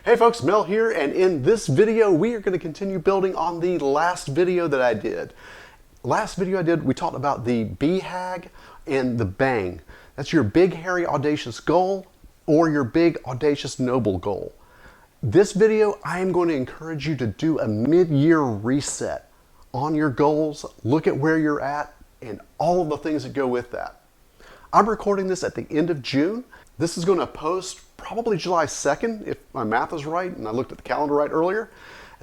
Hey folks, Mel here, and in this video we are going to continue building on the last video that I did. Last video I did, we talked about the BHAG and the BHAG. That's your big, hairy, audacious goal or your big, audacious, noble goal. This video, I am going to encourage you to do a mid-year reset on your goals, look at where you're at, and all of the things that go with that. I'm recording this at the end of June. This is going to post probably July 2nd, if my math is right, and I looked at the calendar right earlier.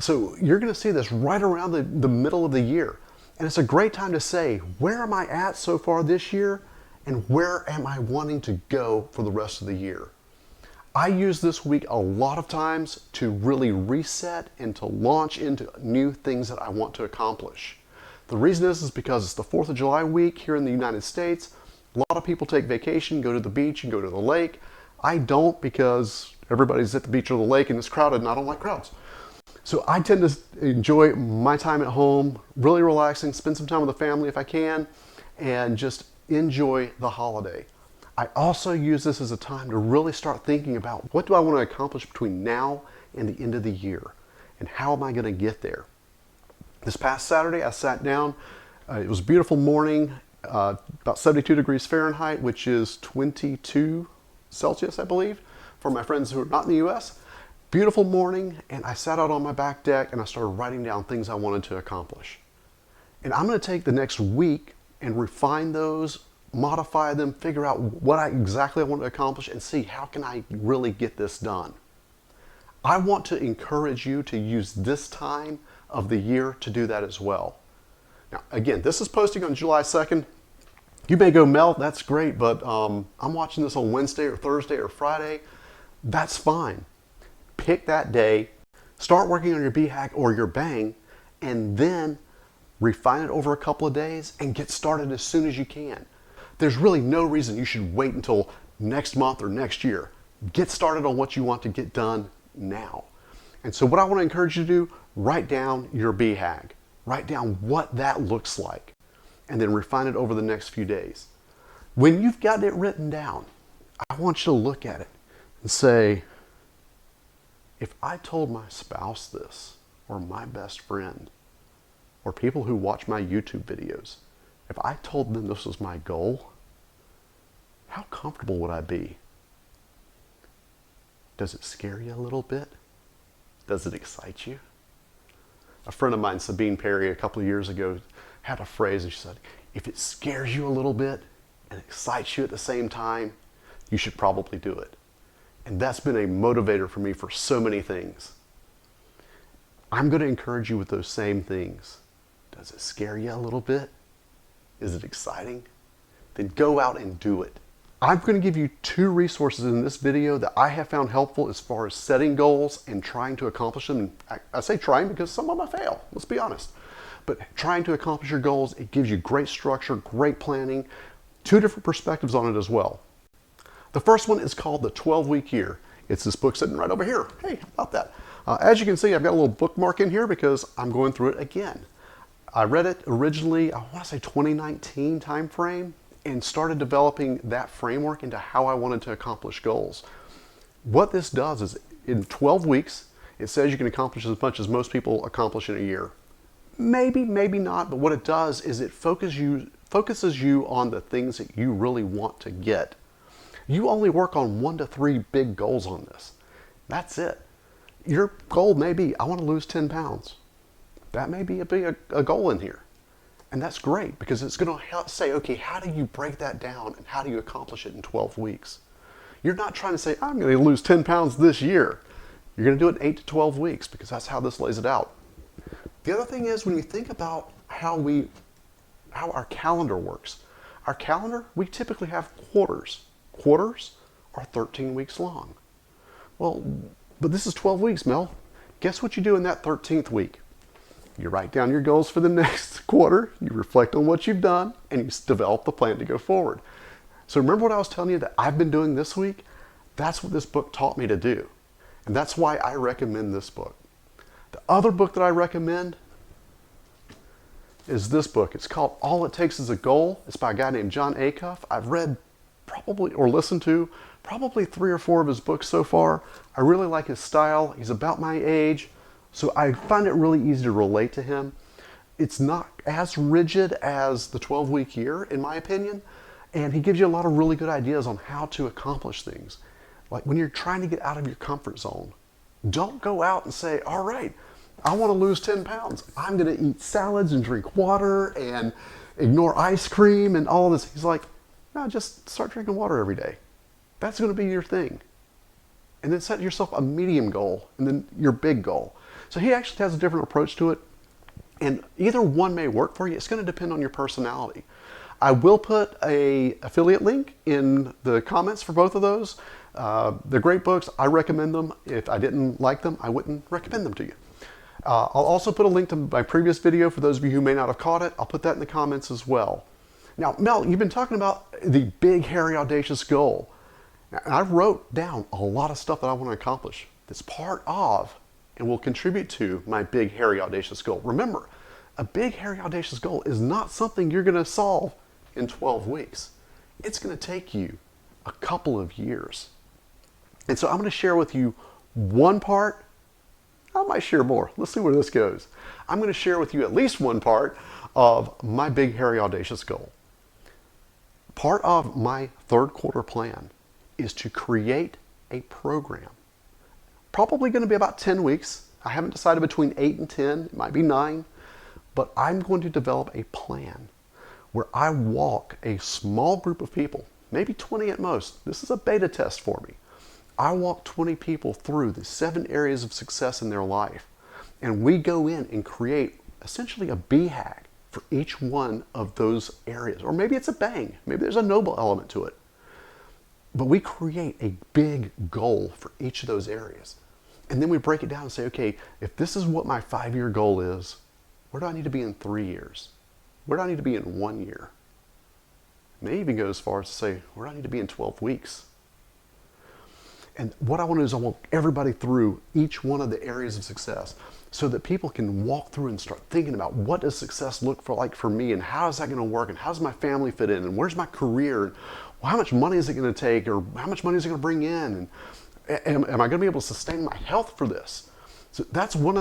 So you're going to see this right around the middle of the year. And it's a great time to say, where am I at so far this year, and where am I wanting to go for the rest of the year? I use this week a lot of times to really reset and to launch into new things that I want to accomplish. The reason is because it's the 4th of July week here in the United States. A lot of people take vacation, go to the beach and go to the lake. I don't, because everybody's at the beach or the lake and it's crowded and I don't like crowds. So I tend to enjoy my time at home, really relaxing, spend some time with the family if I can, and just enjoy the holiday. I also use this as a time to really start thinking about what do I want to accomplish between now and the end of the year, and how am I going to get there. This past Saturday I sat down, it was a beautiful morning, about 72 degrees Fahrenheit, which is 22 Celsius, I believe, for my friends who are not in the US. Beautiful morning, and I sat out on my back deck and I started writing down things I wanted to accomplish. And I'm going to take the next week and refine those, modify them, figure out what exactly I want to accomplish, and see how can I really get this done. I want to encourage you to use this time of the year to do that as well. Now, again, this is posting on July 2nd. You may go, Mel, that's great, but I'm watching this on Wednesday or Thursday or Friday. That's fine. Pick that day, start working on your BHAG or your BHAG, and then refine it over a couple of days and get started as soon as you can. There's really no reason you should wait until next month or next year. Get started on what you want to get done now. And so what I want to encourage you to do, write down your BHAG. Write down what that looks like, and then refine it over the next few days. When you've got it written down, I want you to look at it and say, if I told my spouse this, or my best friend, or people who watch my YouTube videos, if I told them this was my goal, how comfortable would I be? Does it scare you a little bit? Does it excite you? A friend of mine, Sabine Perry, a couple of years ago, had a phrase, and she said, if it scares you a little bit and excites you at the same time, you should probably do it. And that's been a motivator for me for so many things. I'm going to encourage you with those same things. Does it scare you a little bit? Is it exciting? Then go out and do it. I'm going to give you 2 resources in this video that I have found helpful as far as setting goals and trying to accomplish them. I say trying because some of them I fail, let's be honest. But trying to accomplish your goals, it gives you great structure, great planning, 2 different perspectives on it as well. The first one is called The 12-Week Year. It's this book sitting right over here. Hey, how about that? As you can see, I've got a little bookmark in here because I'm going through it again. I read it originally, I want to say 2019 time frame, and started developing that framework into how I wanted to accomplish goals. What this does is, in 12 weeks, it says you can accomplish as much as most people accomplish in a year. Maybe, maybe not, but what it does is it focuses you on the things that you really want to get. You only work on 1 to 3 big goals on this. That's it. Your goal may be, I want to lose 10 pounds. That may be a goal in here. And that's great because it's going to help say, okay, how do you break that down and how do you accomplish it in 12 weeks? You're not trying to say, I'm going to lose 10 pounds this year. You're going to do it in 8 to 12 weeks because that's how this lays it out. The other thing is when you think about how our calendar works. Our calendar, we typically have quarters. Quarters are 13 weeks long. Well, but this is 12 weeks, Mel. Guess what you do in that 13th week? You write down your goals for the next quarter, you reflect on what you've done, and you develop the plan to go forward. So remember what I was telling you that I've been doing this week? That's what this book taught me to do. And that's why I recommend this book. The other book that I recommend is this book. It's called All It Takes Is a Goal. It's by a guy named Acuff. I've read probably, or listened to, probably 3 or 4 of his books so far. I really like his style. He's about my age, so I find it really easy to relate to him. It's not as rigid as the 12-week year, in my opinion, and he gives you a lot of really good ideas on how to accomplish things. Like when you're trying to get out of your comfort zone, don't go out and say, all right, I want to lose 10 pounds. I'm going to eat salads and drink water and ignore ice cream and all this. He's like, no, just start drinking water every day. That's going to be your thing. And then set yourself a medium goal and then your big goal. So he actually has a different approach to it. And either one may work for you. It's going to depend on your personality. I will put an affiliate link in the comments for both of those. They're great books. I recommend them. If I didn't like them, I wouldn't recommend them to you. I'll also put a link to my previous video for those of you who may not have caught it. I'll put that in the comments as well. Now, Mel, you've been talking about the big, hairy, audacious goal. Now, I wrote down a lot of stuff that I want to accomplish that's part of and will contribute to my big, hairy, audacious goal. Remember, a big, hairy, audacious goal is not something you're going to solve in 12 weeks. It's going to take you a couple of years. And so I'm going to share with you one part. I might share more. Let's see where this goes. I'm going to share with you at least one part of my big, hairy, audacious goal. Part of my 3rd quarter plan is to create a program. Probably going to be about 10 weeks. I haven't decided between 8 and 10. It might be 9. But I'm going to develop a plan where I walk a small group of people, maybe 20 at most. This is a beta test for me. I walk 20 people through the 7 areas of success in their life. And we go in and create essentially a BHAG for each one of those areas. Or maybe it's a BANG. Maybe there's a noble element to it. But we create a big goal for each of those areas. And then we break it down and say, okay, if this is what my 5-year goal is, where do I need to be in 3 years? Where do I need to be in 1 year? I may even go as far as to say, where do I need to be in 12 weeks? And what I want to do is I want everybody through each one of the areas of success so that people can walk through and start thinking about what does success look like for me and how is that going to work and how does my family fit in and where's my career and how much money is it going to take or how much money is it going to bring in and am I going to be able to sustain my health for this? So that's one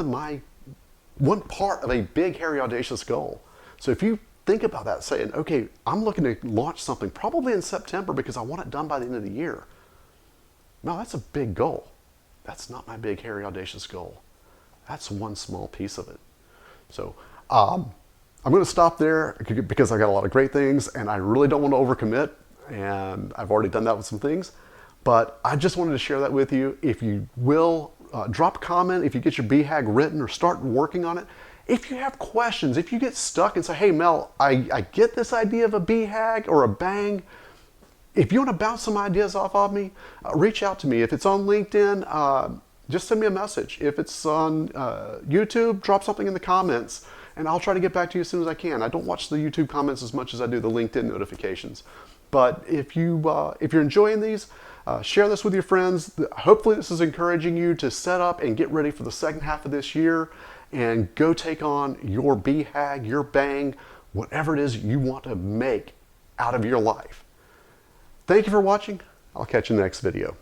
part of a big, hairy, audacious goal. So if you think about that, saying, okay, I'm looking to launch something probably in September because I want it done by the end of the year. No, that's a big goal. That's not my big, hairy, audacious goal. That's one small piece of it. So I'm going to stop there because I got a lot of great things and I really don't want to overcommit. And I've already done that with some things. But I just wanted to share that with you. If you will, drop a comment if you get your BHAG written or start working on it. If you have questions, if you get stuck and say, hey, Mel, I get this idea of a BHAG or a BANG. If you want to bounce some ideas off of me, reach out to me. If it's on LinkedIn, just send me a message. If it's on YouTube, drop something in the comments, and I'll try to get back to you as soon as I can. I don't watch the YouTube comments as much as I do the LinkedIn notifications. But if you're enjoying these, share this with your friends. Hopefully this is encouraging you to set up and get ready for the second half of this year and go take on your BHAG, your BANG, whatever it is you want to make out of your life. Thank you for watching. I'll catch you in the next video.